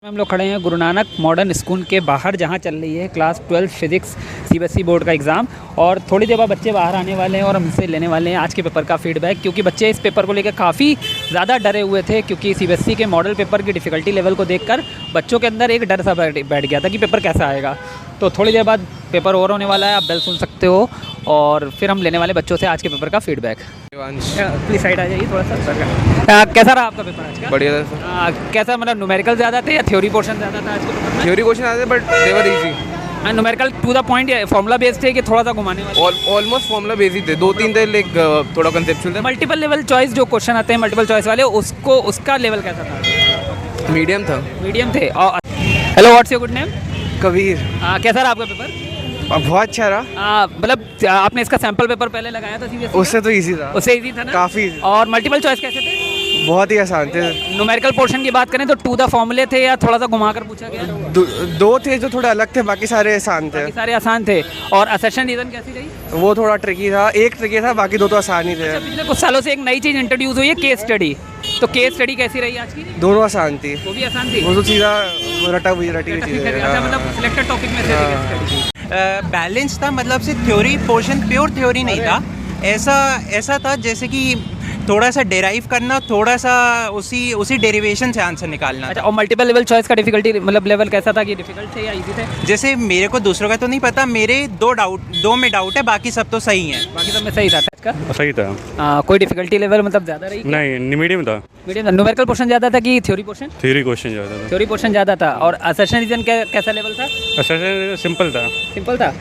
हम लोग खड़े हैं गुरु नानक मॉडर्न स्कूल के बाहर, जहां चल रही है क्लास 12 फिजिक्स सीबीएसई बोर्ड का एग्ज़ाम। और थोड़ी देर बाद बच्चे बाहर आने वाले हैं और हमसे लेने वाले हैं आज के पेपर का फीडबैक, क्योंकि बच्चे इस पेपर को लेकर काफ़ी ज़्यादा डरे हुए थे, क्योंकि सीबीएसई के मॉडल पेपर की डिफ़िकल्टी लेवल को देखकर बच्चों के अंदर एक डर सा बैठ गया था कि पेपर कैसा आएगा। तो थोड़ी देर बाद पेपर ओवर होने वाला है, आप बेल सुन सकते हो, और फिर हम लेने वाले बच्चों से आज के पेपर का फीडबैक। प्लीज साइड आ जाइए थोड़ा सा। कैसा रहा आपका पेपर आज का? बढ़िया था। कैसा, मतलब न्यूमेरिकल ज़्यादा थे या थ्योरी पोर्शन ज़्यादा था आज के पेपर में? थ्योरी क्वेश्चन आते but they were easy. Numerical to the point या फॉर्मूला बेस्ड थे कि थोड़ा सा घुमाने वाले? ऑलमोस्ट फॉर्मूला बेसिक थे, दो तीन थे लाइक थोड़ा कंसेप्चुअल थे। मल्टीपल लेवल चॉइस जो क्वेश्चन आते हैं मल्टीपल चॉइस वाले, उसका लेवल कैसा था? मीडियम था। मीडियम थे। और hello, what's your good name? Kabir. कैसा रहा आपका पेपर? बहुत अच्छा रहा। मतलब आपने इसका सैंपल पेपर पहले लगाया था सीबीएसई? उससे तो इजी था। उससे इजी था ना? काफ़ी easy। और मल्टीपल चॉइस कैसे थे? बहुत ही आसान थे। न्यूमेरिकल पोर्शन की बात करें तो टू द फॉर्मूले थे या थोड़ा सा घुमा कर पूछा गया? दो थे जो थोड़े अलग थे, बाकी सारे आसान थे। बाकी सारे आसान थे। और असर्शन रीजन कैसी रही? वो थोड़ा ट्रिकी था, एक ट्रिकी था, बाकी दो तो आसान ही थे। पिछले कुछ सालों से एक नई चीज़ इंट्रोड्यूस हुई है, केस स्टडी। तो केस स्टडी कैसी रही आज की? दोनों आसान थी। वो भी आसान थी? वो तो सीधा रटी हुई चीज़ें। अच्छा, मतलब सिलेक्टेड टॉपिक में से थी केस स्टडी। बैलेंस था, मतलब से थ्योरी पोर्शन प्योर थ्योरी नहीं था। ऐसा था जैसे कि थोड़ा सा डेराइव करना, थोड़ा सा उसी डेरिवेशन से आंसर निकालना। अच्छा, और मल्टीपल लेवल चॉइस का डिफिकल्टी मतलब लेवल कैसा था, कि डिफिकल्ट थे या इजी थे? जैसे मेरे को दूसरों का तो नहीं पता, मेरे दो में डाउट है, बाकी सब तो सही है। बाकी सब में सही था का? सही था। कोई डिफिकल्टी लेवल मतलब ज़्यादा रही? नहीं, मीडियम था। मीडियम था। न्यूमेरिकल पोर्शन ज़्यादा था कि थ्योरी पोर्शन? थ्योरी क्वेश्चन ज़्यादा था। थ्योरी पोर्शन ज़्यादा था। और असर्शन रीजन कैसा लेवल था? अच्छा, सिंपल था। सिंपल था।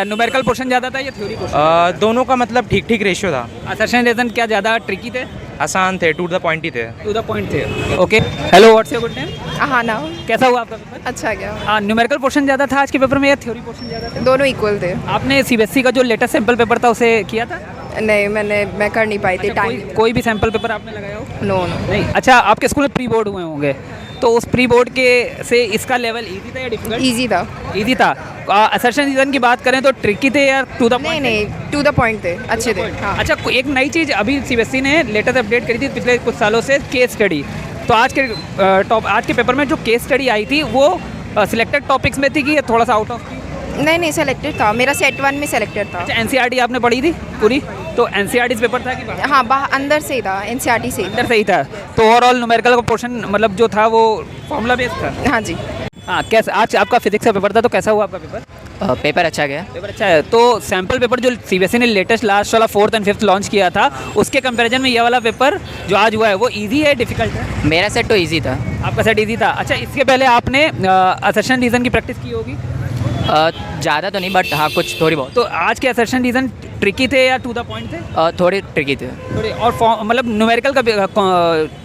न्यूमेरिकल पोर्शन ज़्यादा था या थ्योरी पोर्शन? दोनों का मतलब ठीक ठीक रेशियो था। असर्शन रीजन क्या ज़्यादा ट्रिकी थे? आसान थे, टू द पॉइंट ही थे। टू द पॉइंट थे। Okay, hello, what's your good name? हाँ ना, कैसा हुआ आपका पेपर? अच्छा गया। न्यूमेरिकल पोर्शन ज़्यादा था आज के पेपर में या थ्योरी पोर्शन ज़्यादा था? दोनों इक्वल थे। आपने सीबीएसई का जो लेटेस्ट सैंपल पेपर था उसे किया था? नहीं, मैं कर नहीं पाई थी अच्छा, टाइम। कोई भी सैंपल पेपर आपने लगाया हो? नो। नहीं। अच्छा, आपके स्कूल में प्री बोर्ड हुए होंगे, तो उस प्री बोर्ड के से इसका लेवल इजी था या डिफिकल्ट? इजी था। इजी था। असर्शन रीजन की बात करें तो ट्रिकी थे या टू द पॉइंट? नहीं, टू द पॉइंट थे, अच्छे थे। हाँ। अच्छा, एक नई चीज़ अभी सीबीएसई ने लेटेस्ट अपडेट करी थी पिछले कुछ सालों से, केस स्टडी। तो आज के पेपर में जो केस स्टडी आई थी वो सिलेक्टेड टॉपिक्स में थी कि थोड़ा सा आउट ऑफ थी? नहीं, सेलेक्टेड था, मेरा सेट 1 में सेलेक्टेड था। अच्छा, एनसीईआरटी आपने पढ़ी थी पूरी? तो एनसीईआरटी पेपर था कि बाहर? हाँ, बाहर अंदर से ही था, एनसीईआरटी से ही अंदर से ही था। तो ओवरऑल न्यूमेरिकल का पोर्शन मतलब जो था वो फॉर्मूला बेस्ड था? हाँ जी। हाँ, कैसा आज आपका फिजिक्स का पेपर था, तो कैसा हुआ आपका पेपर? पेपर अच्छा गया। पेपर अच्छा है। तो सैम्पल पेपर जो सीबीएसई ने लेटेस्ट लास्ट वाला 4th and 5th लॉन्च किया था, उसके कंपैरिजन में ये वाला पेपर जो आज हुआ है वो इजी है डिफिकल्ट है? मेरा सेट तो इजी था। आपका सेट इजी था। अच्छा, इसके पहले आपने असर्शन रीजन की प्रैक्टिस की होगी? ज़्यादा तो नहीं, बट हाँ कुछ थोड़ी बहुत। तो आज के असर्शन रीजन ट्रिकी थे या टू द पॉइंट थे? थोड़े ट्रिकी थे। थोड़े। और मतलब न्यूमेरिकल का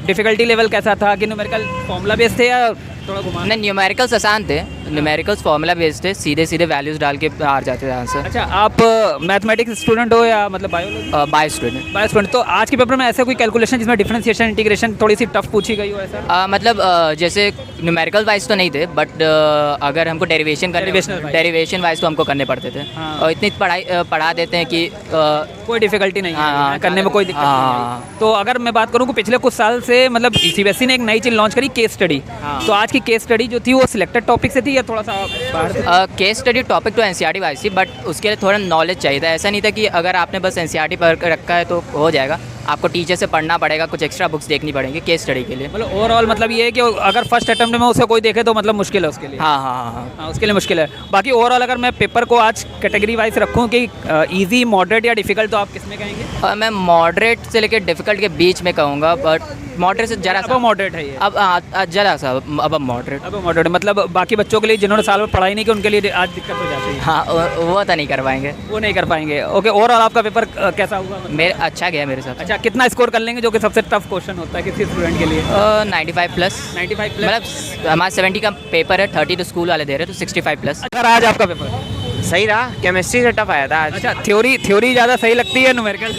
डिफिकल्टी लेवल कैसा था, कि न्यूमेरिकल फॉर्मूला बेस्ड थे या थोड़ा घुमा? नहीं, न्यूमेरिकल्स आसान थे। न्यूमेरिकल्स फॉर्मूला बेस्ड थे, सीधे वैल्यूज़ डाल के आ जाते थे आंसर। अच्छा, आप मैथमेटिक्स स्टूडेंट हो या मतलब biology? Bio student. Bio student. तो आज के पेपर में ऐसा कोई कैलकुलेशन जिसमें डिफरेंशिएशन इंटीग्रेशन थोड़ी सी टफ पूछी गई हो ऐसा? मतलब जैसे न्यूमेरिकल वाइज तो नहीं थे, बट अगर हमको डेरिवेशन वाइज तो हमको करने पड़ते थे। हाँ। और इतनी पढ़ा देते हैं कि कोई डिफिकल्टी नहीं है, हाँ, करने में कोई दिक्कत नहीं है। तो अगर मैं बात करूँ कि पिछले कुछ साल से मतलब सीबीएसई ने एक नई चीज़ लॉन्च करी, केस स्टडी। तो आज की केस स्टडी जो थी वो सिलेक्टेड टॉपिक से थी या थोड़ा सा बाहर से? केस स्टडी टॉपिक तो एनसीईआरटी वाइज थी, बट उसके लिए थोड़ा नॉलेज चाहिए था। ऐसा नहीं था कि अगर आपने बस एनसीईआरटी पढ़ रखा है तो हो जाएगा, आपको टीचर से पढ़ना पड़ेगा, कुछ एक्स्ट्रा बुक्स देखनी पड़ेंगी केस स्टडी के लिए। मतलब ओवरऑल मतलब ये है कि अगर फर्स्ट अटेम्प्ट में उसे कोई देखे तो मतलब मुश्किल है उसके लिए? हाँ, उसके लिए मुश्किल है। बाकी ओवरऑल अगर मैं पेपर को आज कैटेगरी वाइज रखूँ कि ईजी, मॉडरेट या डिफिकल्ट, तो आप किस में कहेंगे? मैं मॉडरेट से लेकर डिफिकल्ट के बीच में कहूँगा, बट मॉडरेट से जरा सा मॉडरेट है ये? अब जरा सा अब मॉडरेट। अब मॉडरेट मतलब बाकी बच्चों के लिए जिन्होंने साल में पढ़ाई नहीं की उनके लिए आज दिक्कत हो जाती है? हाँ, वो तो नहीं कर पाएंगे। वो नहीं कर पाएंगे। ओके, ओवरऑल आपका पेपर कैसा हुआ? मेरे अच्छा गया मेरे साथ। अच्छा, कितना स्कोर कर लेंगे जो कि सबसे टफ क्वेश्चन होता है किसी स्टूडेंट के लिए? 95+। 95+? मतलब हमारा 70 का पेपर है, 30 तो स्कूल वाले दे रहे, तो 65+। अगर आज आपका पेपर सही रहा, केमिस्ट्री से टफ आया था आज। अच्छा, थ्योरी ज़्यादा सही लगती है न्यूमेरिकल?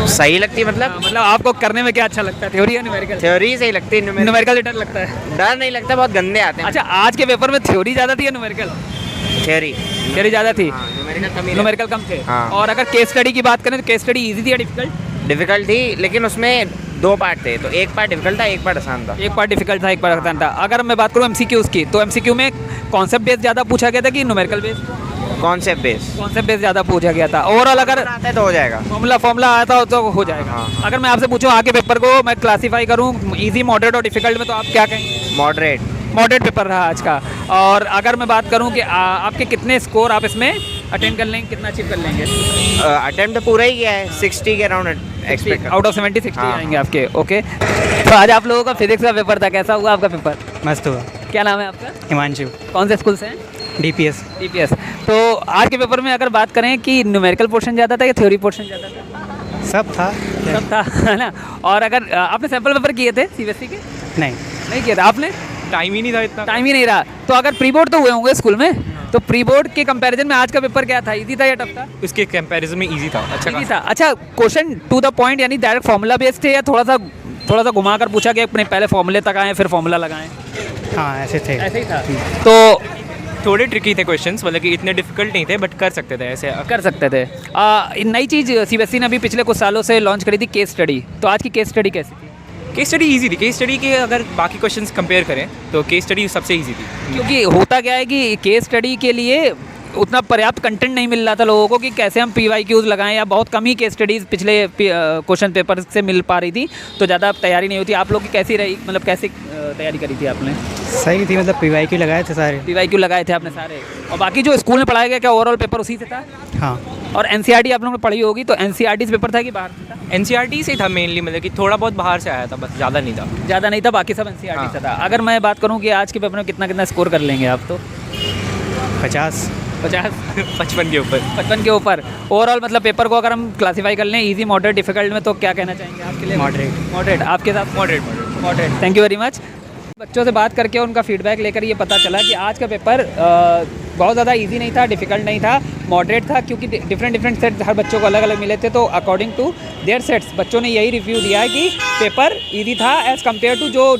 सही लगती है मतलब आपको करने में क्या अच्छा लगता है, थ्योरी या न्यूमेरिकल? थ्योरी सही लगती है। न्यूमेरिकल से डर लगता है? डर नहीं लगता, बहुत गंदे आते हैं। अच्छा, आज के पेपर में थ्योरी ज़्यादा थी या न्यूमेरिकल? थ्योरी ज़्यादा थी, न्यूमेरिकल कम थे। हाँ। और अगर केस स्टडी की बात करें तो केस स्टडी ईजी थी या डिफिकल्ट? डिफिकल्ट थी, लेकिन उसमें दो पार्ट थे, तो एक पार्ट डिफिकल्ट था, एक पार्ट आसान था। एक पार्ट डिफिकल्ट था, एक पार्ट आसान था। अगर मैं बात करूँ MCQs की, तो MCQ में कॉन्सेप्ट बेस ज़्यादा पूछा गया था कि numerical base? Concept base concept base ज़्यादा पूछा गया था। ओवरऑल अगर आता है तो हो जाएगा। फॉर्मूला आया था तो हो जाएगा। हाँ। अगर मैं आपसे पूछूं आगे पेपर को मैं क्लासीफाई करूं इजी, मॉडरेट और डिफिकल्ट में, तो आप क्या कहेंगे? मॉडरेट। मॉडरेट पेपर रहा आज का। और अगर मैं बात करूं कि आपके कितने स्कोर आप इसमें अटेंड कर लेंगे, कितना अचीव कर लेंगे? अटेम्प्ट तो पूरा ही किया है, 60 के अराउंड एक्सपेक्ट। आउट ऑफ 70 60 हाँ। आएंगे आपके। ओके, तो आज आप लोगों का फिजिक्स का पेपर था, कैसा हुआ आपका पेपर? मस्त हुआ। क्या नाम है आपका? हिमांशु। कौन से स्कूल से हैं? DPS। DPS। तो आज के पेपर में अगर बात करें कि न्यूमेरिकल पोर्शन ज़्यादा था या थ्योरी पोर्शन ज़्यादा था? सब था। सब था, है ना। और अगर आपने सैम्पल पेपर किए थे CBSE के? नहीं किए थे आपने? टाइम ही नहीं था इतना। टाइम ही नहीं रहा। तो अगर प्री बोर्ड तो हुए होंगे स्कूल में, तो प्री बोर्ड के कंपैरिजन में आज का पेपर क्या था? इजी था या टफ था? उसके कंपैरिजन में इजी था, अच्छा इजी था। अच्छा, क्वेश्चन टू द पॉइंट यानी डायरेक्ट फार्मूला बेस्ड थे या थोड़ा सा घुमा कर पूछा गया, अपने पहले फार्मूले तक आए फिर फार्मूला लगाएं? हाँ ऐसे थे। ऐसे ही था। तो थोड़े ट्रिकी थे क्वेश्चंस, मतलब कि इतने डिफिकल्ट नहीं थे, बट कर सकते थे ऐसे। कर सकते थे। नई चीज़ CBSE ने अभी पिछले कुछ सालों से लॉन्च करी थी, केस स्टडी। तो आज की केस स्टडी कैसी थी? केस स्टडी इजी थी। केस स्टडी के अगर बाकी क्वेश्चंस कंपेयर करें तो केस स्टडी सबसे इजी थी। क्योंकि होता क्या है कि केस स्टडी के लिए उतना पर्याप्त कंटेंट नहीं मिल रहा था लोगों को कि कैसे हम PYQs लगाएं, या बहुत कम ही केस स्टडीज़ पिछले क्वेश्चन पेपर से मिल पा रही थी, तो ज़्यादा तैयारी नहीं होती। आप लोग की कैसी रही, मतलब कैसी तैयारी करी थी आपने? सही थी, मतलब PYQ लगाए थे सारे। PYQ लगाए थे आपने सारे? और बाकी जो स्कूल में पढ़ाया गया क्या ओवरऑल पेपर उसी से था? हाँ। और NCERT आप लोगों ने पढ़ी होगी, तो NCERT से पेपर था कि बाहर से था? NCERT से था मेनली, मतलब कि थोड़ा बहुत बाहर से आया था, बस ज़्यादा नहीं था। ज़्यादा नहीं था, बाकी सब NCERT से था। अगर मैं बात करूँ कि आज के पेपर में कितना स्कोर कर लेंगे आप, तो 50। 55 के ऊपर। 55 के ऊपर ओवरऑल। मतलब पेपर को अगर हम क्लासीफाई कर लें इजी, मॉडरेट, डिफिकल्ट में, तो क्या कहना चाहेंगे आपके लिए? मॉडरेट आपके साथ? Moderate. Thank you very much. बच्चों से बात करके उनका फीडबैक लेकर ये पता चला कि आज का पेपर बहुत ज़्यादा इजी नहीं था, डिफिकल्ट नहीं था, मॉडरेट था, क्योंकि डिफरेंट सेट्स हर बच्चों को अलग अलग मिले थे। तो अकॉर्डिंग टू देयर सेट्स बच्चों ने यही रिव्यू दिया है कि पेपर इजी था एज़ कम्पेयर टू जो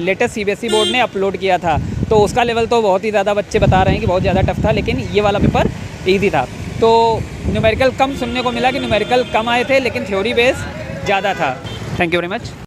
लेटेस्ट CBSE बोर्ड ने अपलोड किया था। तो उसका लेवल तो बहुत ही ज़्यादा बच्चे बता रहे हैं कि बहुत ज़्यादा टफ था, लेकिन ये वाला पेपर ईजी था। तो न्यूमेरिकल कम सुनने को मिला कि न्यूमेरिकल कम आए थे, लेकिन थ्योरी बेस ज़्यादा था। Thank you very much.